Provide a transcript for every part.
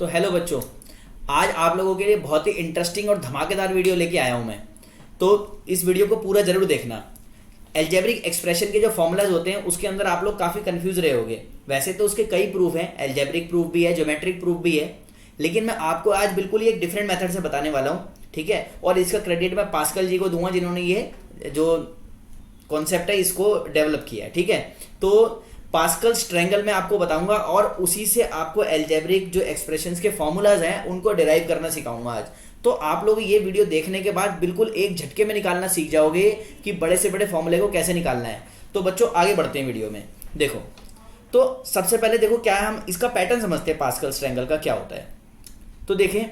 तो हेलो बच्चों, आज आप लोगों के लिए बहुत ही इंटरेस्टिंग और धमाकेदार वीडियो लेके आया हूं मैं। तो इस वीडियो को पूरा जरूर देखना। एल्जेब्रिक एक्सप्रेशन के जो फॉर्मूलाज होते हैं उसके अंदर आप लोग काफ़ी कंफ्यूज रहे होगे। वैसे तो उसके कई प्रूफ हैं, एल्जेब्रिक प्रूफ भी है, ज्योमेट्रिक प्रूफ भी है, लेकिन मैं आपको आज बिल्कुल ही एक डिफरेंट मेथड से बताने वाला हूँ, ठीक है। और इसका क्रेडिट मैं पास्कल जी को दूंगा जिन्होंने ये जो कॉन्सेप्ट है इसको डेवलप किया है, ठीक है। तो पास्कल्स ट्रायंगल में आपको बताऊंगा और उसी से आपको एल्जेब्रिक जो एक्सप्रेशंस के फॉर्मूलाज हैं उनको डिराइव करना सिखाऊंगा आज। तो आप लोग ये वीडियो देखने के बाद बिल्कुल एक झटके में निकालना सीख जाओगे कि बड़े से बड़े फॉर्मूले को कैसे निकालना है। तो बच्चों आगे बढ़ते हैं वीडियो में। देखो, तो सबसे पहले देखो क्या है, हम इसका पैटर्न समझते हैं पास्कल्स ट्रायंगल का क्या होता है। तो देखें,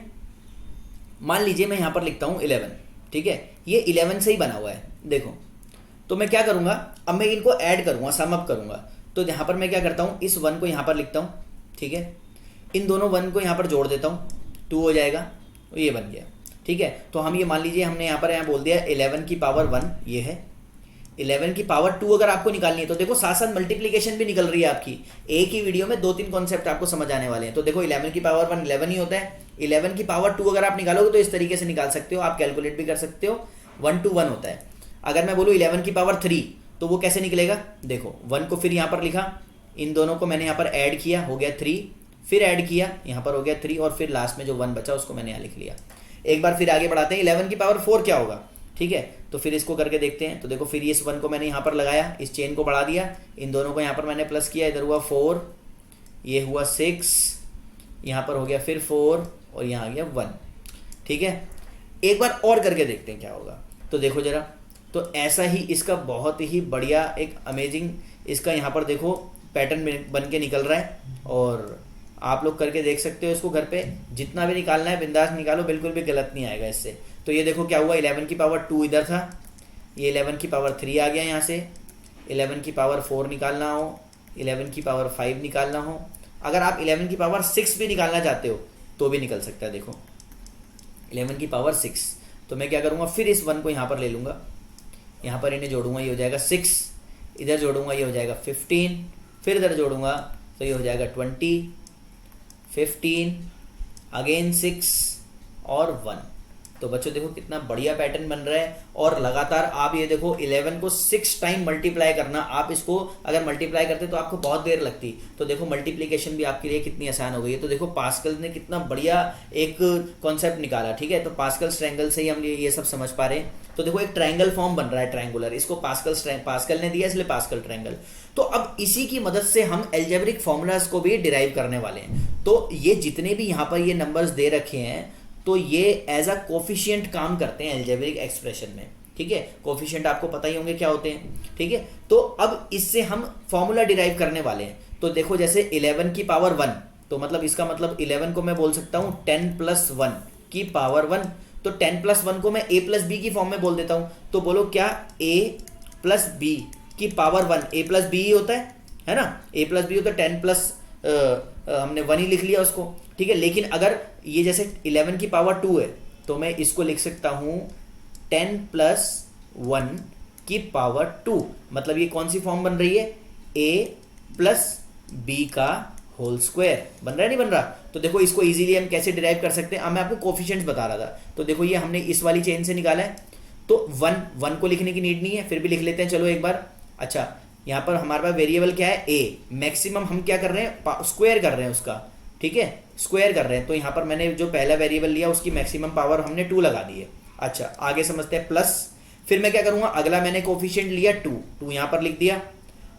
मान लीजिए मैं यहाँ पर लिखता हूँ 11, ठीक है। ये 11 से ही बना हुआ है। देखो, तो मैं क्या करूँगा, अब मैं इनको ऐड करूँगा, सम अप करूँगा। तो यहाँ पर मैं क्या करता हूँ, इस 1 को यहाँ पर लिखता हूँ, ठीक है। इन दोनों 1 को यहाँ पर जोड़ देता हूँ, 2 हो जाएगा, तो ये बन गया, ठीक है। तो हम ये मान लीजिए हमने यहाँ पर बोल दिया 11 की पावर 1, ये है। 11 की पावर 2 अगर आपको निकालनी है तो देखो साथ साथ मल्टीप्लीकेशन भी निकल रही है आपकी। एक ही वीडियो में 2-3 कॉन्सेप्ट आपको समझ आने वाले हैं। तो देखो 11 की पावर 1 11 ही होता है। 11 की पावर 2 अगर आप निकालोगे तो इस तरीके से निकाल सकते हो, आप कैलकुलेट भी कर सकते हो, 1 to 1 होता है। अगर मैं बोलूँ 11 की पावर 3 तो वो कैसे निकलेगा, देखो 1 को फिर यहाँ पर लिखा, इन दोनों को मैंने यहाँ पर ऐड किया, हो गया 3, फिर ऐड किया, यहाँ पर हो गया 3, और फिर लास्ट में जो 1 बचा उसको मैंने यहाँ लिख लिया। एक बार फिर आगे बढ़ाते हैं, 11 की पावर 4 क्या होगा, ठीक है। तो फिर इसको करके देखते हैं। तो देखो फिर इस 1 को मैंने यहाँ पर लगाया, इस चेन को बढ़ा दिया, इन दोनों को यहाँ पर मैंने प्लस किया, इधर हुआ 4, ये हुआ 6, यहाँ पर हो गया फिर 4 और यहाँ आ गया 1, ठीक है। एक बार और करके देखते हैं क्या होगा। तो देखो जरा, तो ऐसा ही इसका बहुत ही बढ़िया एक अमेजिंग इसका यहाँ पर देखो पैटर्न बन के निकल रहा है। और आप लोग करके देख सकते हो इसको घर पे, जितना भी निकालना है बिंदास निकालो, बिल्कुल भी गलत नहीं आएगा इससे। तो ये देखो क्या हुआ, 11 की पावर 2 इधर था, ये 11 की पावर 3 आ गया यहाँ से। 11 की पावर 4 निकालना हो, 11 की पावर 5 निकालना हो, अगर आप 11 की पावर 6 भी निकालना चाहते हो तो भी निकल सकता है। देखो 11 की पावर 6, तो मैं क्या करूँगा, फिर इस 1 को यहाँ पर ले लूँगा, यहाँ पर इन्हें जोड़ूंगा, ये हो जाएगा 6, इधर जोड़ूंगा ये हो जाएगा 15, फिर इधर जोड़ूंगा तो ये हो जाएगा 20, 15, अगेन 6 और 1। तो बच्चों देखो कितना बढ़िया पैटर्न बन रहा है। और लगातार आप ये देखो 11 को 6 टाइम मल्टीप्लाई करना, आप इसको अगर मल्टीप्लाई करते तो आपको बहुत देर लगती, तो देखो मल्टीप्लिकेशन भी आपके लिए कितनी आसान हो गई है। तो देखो पास्कल ने कितना बढ़िया एक कॉन्सेप्ट निकाला, ठीक है। तो पास्कल्स ट्रायंगल से ही हम ये सब समझ पा रहे हैं। तो देखो एक ट्रायंगल फॉर्म बन रहा है ट्रायंगुलर, इसको पास्कल ने दिया इसलिए पास्कल ट्रायंगल। तो अब इसी की मदद से हम एल्जेब्रिक फॉर्मूलाज को भी डिराइव करने वाले हैं। तो ये जितने भी यहाँ पर ये नंबर्स दे रखे हैं तो ये एज अ कोफिशिएंट काम करते हैं एल्जेब्रिक एक्सप्रेशन में, ठीक है। कोफिशिएंट आपको पता ही होंगे क्या होते हैं, ठीक है। तो अब इससे हम फॉर्मूला डिराइव करने वाले हैं। तो देखो जैसे 11 की पावर 1, तो मतलब इसका मतलब 11 को मैं बोल सकता हूँ 10 + 1 की पावर 1। तो 10 + 1 को मैं a + b की फॉर्म में बोल देता हूँ। तो बोलो क्या, a + b की पावर 1, a + b ही होता है ना, a + b होता है, 10 प्लस हमने 1 ही लिख लिया उसको, ठीक है। लेकिन अगर ये जैसे 11 की पावर 2 है तो मैं इसको लिख सकता हूँ 10 + 1 की पावर 2, मतलब ये कौन सी फॉर्म बन रही है, a + b का होल स्क्वायर बन रहा है, नहीं बन रहा। तो देखो इसको इजीली हम कैसे डिराइव कर सकते हैं, अब मैं आपको कोफिशिएंट्स बता रहा था। तो देखो ये हमने इस वाली चेन से निकाला है, तो 1 को लिखने की नीड नहीं है, फिर भी लिख लेते हैं चलो एक बार। अच्छा, यहाँ पर हमारे पास वेरिएबल क्या है, a, मैक्सिमम हम क्या कर रहे हैं, स्क्वायर कर रहे हैं उसका, ठीक है, स्क्वायर कर रहे हैं। तो यहाँ पर मैंने जो पहला वेरिएबल लिया उसकी मैक्सिमम पावर हमने 2 लगा दी है। अच्छा, आगे समझते हैं, प्लस, फिर मैं क्या करूँगा, अगला मैंने कोफिशिएंट लिया 2 यहाँ पर लिख दिया।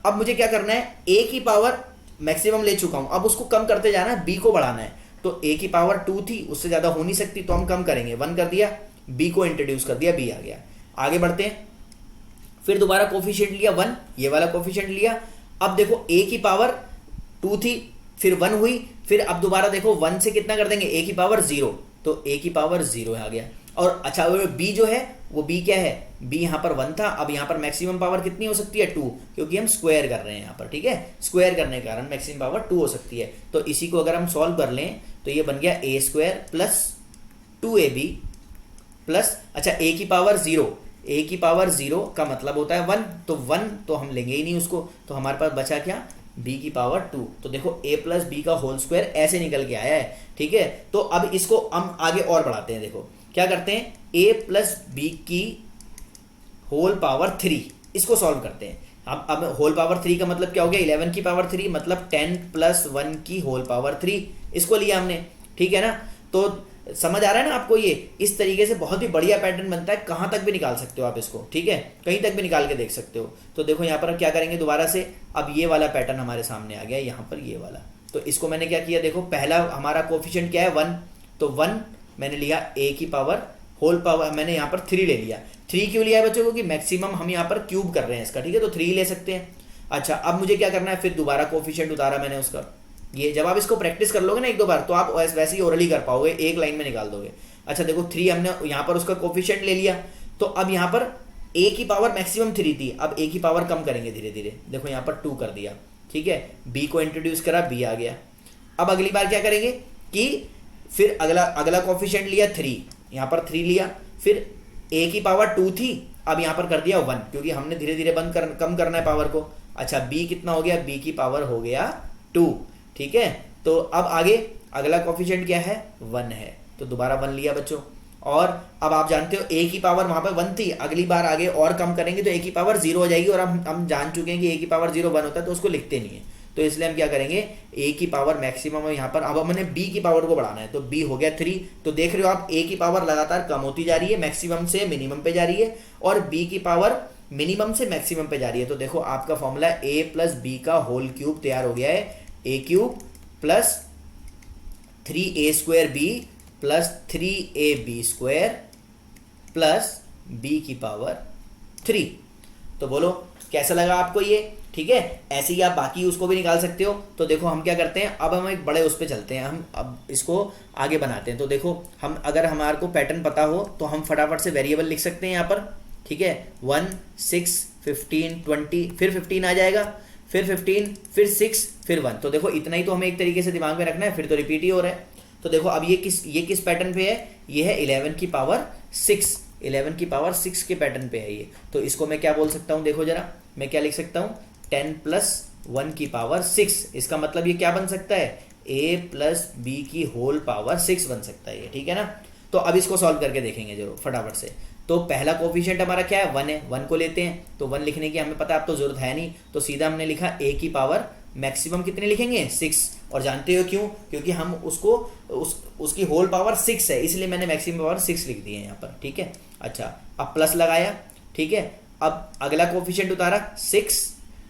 अब मुझे क्या करना है, a की पावर मैक्सिमम ले चुका हूँ, अब उसको कम करते जाना है, b को बढ़ाना है। तो a की पावर 2 थी, उससे ज़्यादा हो नहीं सकती, तो हम कम करेंगे, 1 कर दिया, b को इंट्रोड्यूस कर दिया, b आ गया। आगे बढ़ते हैं, फिर दोबारा कोफिशिएंट लिया 1, ये वाला कोफिशिएंट लिया। अब देखो a की पावर 2 थी, फिर 1 हुई, फिर अब दोबारा देखो 1 से कितना कर देंगे, a की पावर 0, तो a की पावर 0 आ गया। और अच्छा वो b जो है वो b क्या है, b यहाँ पर 1 था, अब यहाँ पर मैक्सिमम पावर कितनी हो सकती है, 2, क्योंकि हम स्क्वायर कर रहे हैं यहाँ पर, ठीक है। स्क्वायर करने के कारण मैक्सिमम पावर 2 हो सकती है। तो इसी को अगर हम सॉल्व कर लें तो ये बन गया a² + 2ab प्लस, अच्छा a की पावर 0, a की पावर 0 का मतलब होता है 1, तो 1 तो हम लेंगे ही नहीं उसको, तो हमारे पास बचा क्या, बी की पावर 2। तो देखो a प्लस बी का होल स्क्वायर ऐसे निकल के आया है, ठीक है। तो अब इसको हम आगे और बढ़ाते हैं। देखो क्या करते हैं, a प्लस बी की होल पावर 3, इसको सॉल्व करते हैं। अब होल पावर 3 का मतलब क्या हो गया, 11 की पावर 3 मतलब 10 प्लस 1 की होल पावर 3, इसको लिया हमने, ठीक है ना। तो समझ आ रहा है ना आपको, ये इस तरीके से बहुत ही बढ़िया पैटर्न बनता है, कहाँ तक भी निकाल सकते हो आप इसको, ठीक है, कहीं तक भी निकाल के देख सकते हो। तो देखो यहाँ पर अब क्या करेंगे दोबारा से, अब ये वाला पैटर्न हमारे सामने आ गया यहाँ पर, ये वाला। तो इसको मैंने क्या किया, देखो पहला हमारा कोफिशिएंट क्या है 1, तो 1 मैंने लिया a की पावर होल पावर, मैंने यहाँ पर 3 ले लिया। 3 क्यों लिया है बच्चों, क्योंकि मैक्सिमम हम यहाँ पर क्यूब कर रहे हैं इसका, ठीक है, तो 3 ले सकते हैं। अच्छा अब मुझे क्या करना है, फिर दोबारा कोफिशिएंट उतारा मैंने उसका। ये जब आप इसको प्रैक्टिस कर लोगे ना 1-2 बार, तो आप वैसे ही ओरली कर पाओगे, एक लाइन में निकाल दोगे। अच्छा देखो 3 हमने यहाँ पर उसका कोफिशिएंट ले लिया, तो अब यहाँ पर a की पावर मैक्सिमम 3 थी, अब a की पावर कम करेंगे धीरे धीरे। देखो यहाँ पर 2 कर दिया, ठीक है, b को इंट्रोड्यूस करा, b आ गया। अब अगली बार क्या करेंगे कि फिर अगला कोफिशिएंट लिया 3, यहाँ पर 3 लिया, फिर a की पावर 2 थी, अब यहाँ पर कर दिया 1, क्योंकि हमने धीरे धीरे कम करना है पावर को। अच्छा b कितना हो गया, b की पावर हो गया 2, ठीक है। तो अब आगे अगला कोफिशिएंट क्या है, 1 है, तो दोबारा 1 लिया बच्चों। और अब आप जानते हो a की पावर वहाँ पर 1 थी, अगली बार आगे और कम करेंगे तो a की पावर 0 हो जाएगी, और हम जान चुके हैं कि a की पावर 0 1 होता है, तो उसको लिखते नहीं है, तो इसलिए हम क्या करेंगे, a की पावर मैक्सिमम है यहाँ पर। अब हमने b की पावर को बढ़ाना है, तो b हो गया 3। तो देख रहे हो आप a की पावर लगातार कम होती जा रही है, मैक्सिमम से मिनिमम पे जा रही है, और b की पावर मिनिमम से मैक्सिमम पे जा रही है। तो देखो आपका फॉर्मूला a प्लस बी का होल क्यूब तैयार हो गया है, a cube plus 3a square b plus 3ab square plus b की पावर 3। तो बोलो कैसा लगा आपको ये, ठीक है। ऐसे ही आप बाकी उसको भी निकाल सकते हो। तो देखो हम क्या करते हैं, अब हम एक बड़े उस पर चलते हैं, हम अब इसको आगे बनाते हैं। तो देखो हम अगर हमारे को पैटर्न पता हो तो हम फटाफट से वेरिएबल लिख सकते हैं यहाँ पर, ठीक है। 1 6 15 20, फिर 15 आ जाएगा, फिर 15, फिर 6, फिर 1। तो देखो इतना ही तो हमें एक तरीके से दिमाग में रखना है, फिर तो रिपीट ही हो रहा है। तो देखो अब ये किस पैटर्न पे है, ये है 11 की पावर 6, 11 की पावर 6 के पैटर्न पे है ये। तो इसको मैं क्या बोल सकता हूँ, देखो जरा मैं क्या लिख सकता हूँ, 10 प्लस 1 की पावर 6। इसका मतलब ये क्या बन सकता है, a प्लस बी की होल पावर 6 बन सकता है ये, ठीक है ना। तो अब इसको सॉल्व करके देखेंगे जरूर फटाफट से। तो पहला कोफिशिएंट हमारा क्या है, 1 है, 1 को लेते हैं। तो 1 लिखने की हमें पता है अब तो जरूरत है नहीं, तो सीधा हमने लिखा a की पावर मैक्सिमम कितने लिखेंगे, 6। और जानते हो क्यों, क्योंकि हम उसको उसकी होल पावर 6 है, इसलिए मैंने मैक्सिमम पावर 6 लिख दी है यहाँ पर, ठीक है। अच्छा अब प्लस लगाया, ठीक है। अब अगला कोफिशिएंट उतारा 6।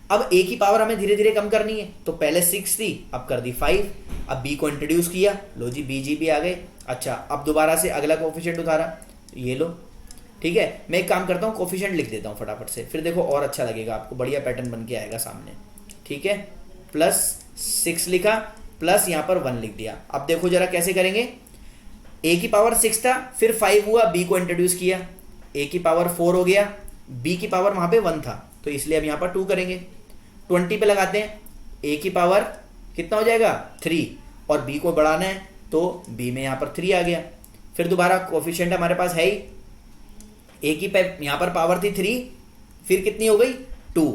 अब a की पावर हमें धीरे धीरे कम करनी है, तो पहले 6 थी, अब कर दी 5। अब b को इंट्रोड्यूस किया, लो जी b g भी आ गए। अच्छा अब दोबारा से अगला कोफिशिएंट उतारा, ये लो, ठीक है। मैं एक काम करता हूँ, कोफिशिएंट लिख देता हूँ फटाफट से, फिर देखो और अच्छा लगेगा आपको, बढ़िया पैटर्न बन के आएगा सामने, ठीक है। प्लस 6 लिखा, प्लस यहाँ पर 1 लिख दिया। अब देखो जरा कैसे करेंगे, a की पावर 6 था, फिर 5 हुआ, b को इंट्रोड्यूस किया, a की पावर 4 हो गया, b की पावर वहाँ पे 1 था, तो इसलिए अब यहाँ पर 2 करेंगे। 20 पे लगाते हैं, a की पावर कितना हो जाएगा 3, और b को बढ़ाना है, तो b में यहाँ पर 3 आ गया। फिर दोबारा कोफिशिएंट हमारे पास है ही, a की यहाँ पर पावर थी 3, फिर कितनी हो गई 2,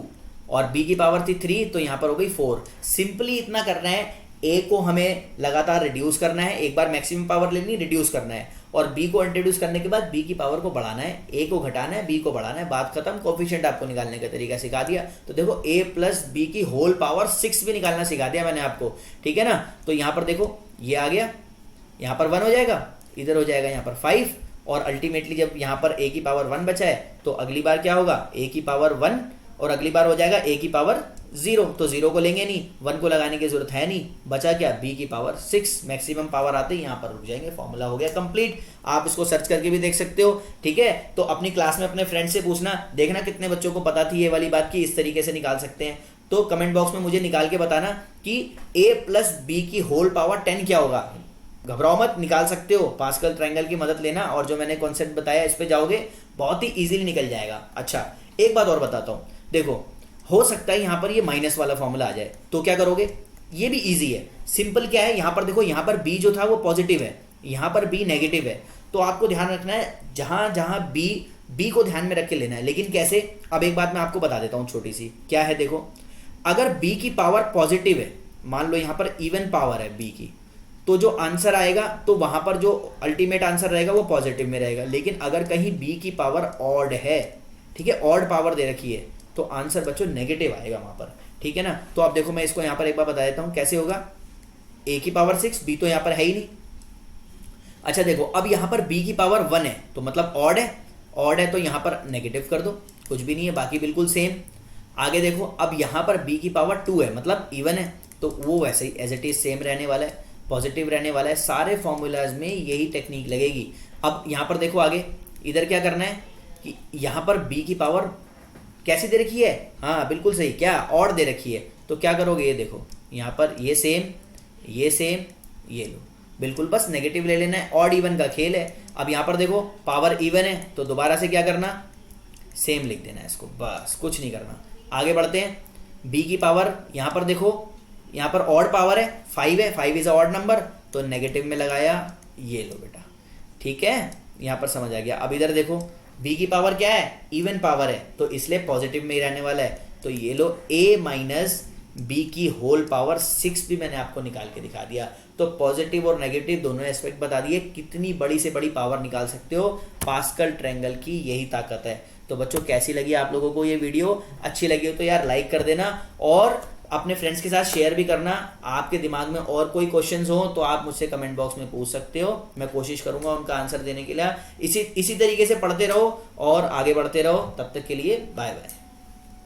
और b की पावर थी 3, तो यहाँ पर हो गई 4। सिंपली इतना करना है, a को हमें लगातार रिड्यूस करना है, एक बार मैक्सिमम पावर लेनी, रिड्यूस करना है, और b को इंट्रोड्यूस करने के बाद b की पावर को बढ़ाना है, a को घटाना है, b को बढ़ाना है, बात खत्म। कोफिशिएंट आपको निकालने का तरीका सिखा दिया। तो देखो a प्लस बी की होल पावर 6 भी निकालना सिखा दिया मैंने आपको, ठीक है ना। तो यहाँ पर देखो ये आ गया, यहाँ पर 1 हो जाएगा, इधर हो जाएगा यहाँ पर 5, और अल्टीमेटली जब यहाँ पर a की पावर 1 बचा है, तो अगली बार क्या होगा, a की पावर 1, और अगली बार हो जाएगा a की पावर 0, तो 0 को लेंगे नहीं, 1 को लगाने की जरूरत है नहीं, बचा क्या, b की पावर 6। मैक्सिमम पावर आते ही यहाँ पर रुक जाएंगे, फॉर्मूला हो गया कंप्लीट। आप इसको सर्च करके भी देख सकते हो, ठीक है। तो अपनी क्लास में अपने फ्रेंड से पूछना, देखना कितने बच्चों को पता थी ये वाली बात की इस तरीके से निकाल सकते हैं। तो कमेंट बॉक्स में मुझे निकाल के बताना कि a प्लस बी की होल पावर 10 क्या होगा। घबराओ मत, निकाल सकते हो, पास्कल ट्रायंगल की मदद लेना, और जो मैंने कॉन्सेप्ट बताया इस पे जाओगे, बहुत ही इजीली निकल जाएगा। अच्छा एक बात और बताता हूँ, देखो हो सकता है यहाँ पर ये माइनस वाला फॉर्मूला आ जाए, तो क्या करोगे, ये भी इजी है, सिंपल क्या है, यहाँ पर देखो, यहाँ पर b जो था वो पॉजिटिव है, यहाँ पर b नेगेटिव है, तो आपको ध्यान रखना है जहाँ जहाँ b को ध्यान में रख के लेना है। लेकिन कैसे, अब एक बात मैं आपको बता देता हूँ छोटी सी, क्या है देखो, अगर b की पावर पॉजिटिव है, मान लो यहाँ पर इवन पावर है b की, तो जो आंसर आएगा तो वहां पर जो अल्टीमेट आंसर रहेगा वो पॉजिटिव में रहेगा। लेकिन अगर कहीं b की पावर ऑड है, ठीक है, ऑड पावर दे रखी है, तो आंसर बच्चों नेगेटिव आएगा वहां पर, ठीक है ना। तो आप देखो मैं इसको यहाँ पर एक बार बता देता हूँ कैसे होगा। a की पावर 6, b तो यहाँ पर है ही नहीं। अच्छा देखो, अब यहाँ पर b की पावर 1 है तो मतलब ऑड है, ऑड है तो यहाँ पर नेगेटिव कर दो, कुछ भी नहीं है, बाकी बिल्कुल सेम। आगे देखो, अब यहाँ पर b की पावर 2 है मतलब इवन है, तो वो वैसे ही एज इट इज सेम रहने वाला है, पॉजिटिव रहने वाला है। सारे फॉर्मूलाज में यही टेक्निक लगेगी। अब यहाँ पर देखो आगे, इधर क्या करना है कि यहाँ पर b की पावर कैसी दे रखी है, हाँ बिल्कुल सही, क्या ऑड दे रखी है। तो क्या करोगे, ये देखो यहाँ पर ये सेम, ये सेम, ये लो, बिल्कुल बस नेगेटिव ले लेना है, ऑड इवन का खेल है। अब यहाँ पर देखो पावर इवन है तो दोबारा से क्या करना, सेम लिख देना है इसको, बस कुछ नहीं करना। आगे बढ़ते हैं, b की पावर यहाँ पर देखो, यहाँ पर ऑड पावर है, 5 है, 5 इज अ ऑड नंबर, तो नेगेटिव में लगाया, ये लो बेटा, ठीक है, यहाँ पर समझ आ गया। अब इधर देखो b की पावर क्या है, इवन पावर है, तो इसलिए पॉजिटिव में ही रहने वाला है, तो ये लो a माइनस b की होल पावर 6 भी मैंने आपको निकाल के दिखा दिया। तो पॉजिटिव और नेगेटिव दोनों एस्पेक्ट बता दिए, कितनी बड़ी से बड़ी पावर निकाल सकते हो। पास्कल ट्रायंगल की यही ताकत है। तो बच्चों कैसी लगी आप लोगों को ये वीडियो, अच्छी लगी हो तो यार लाइक कर देना और अपने फ्रेंड्स के साथ शेयर भी करना। आपके दिमाग में और कोई क्वेश्चंस हो तो आप मुझसे कमेंट बॉक्स में पूछ सकते हो, मैं कोशिश करूंगा उनका आंसर देने के लिए। इसी तरीके से पढ़ते रहो और आगे बढ़ते रहो। तब तक के लिए बाय बाय।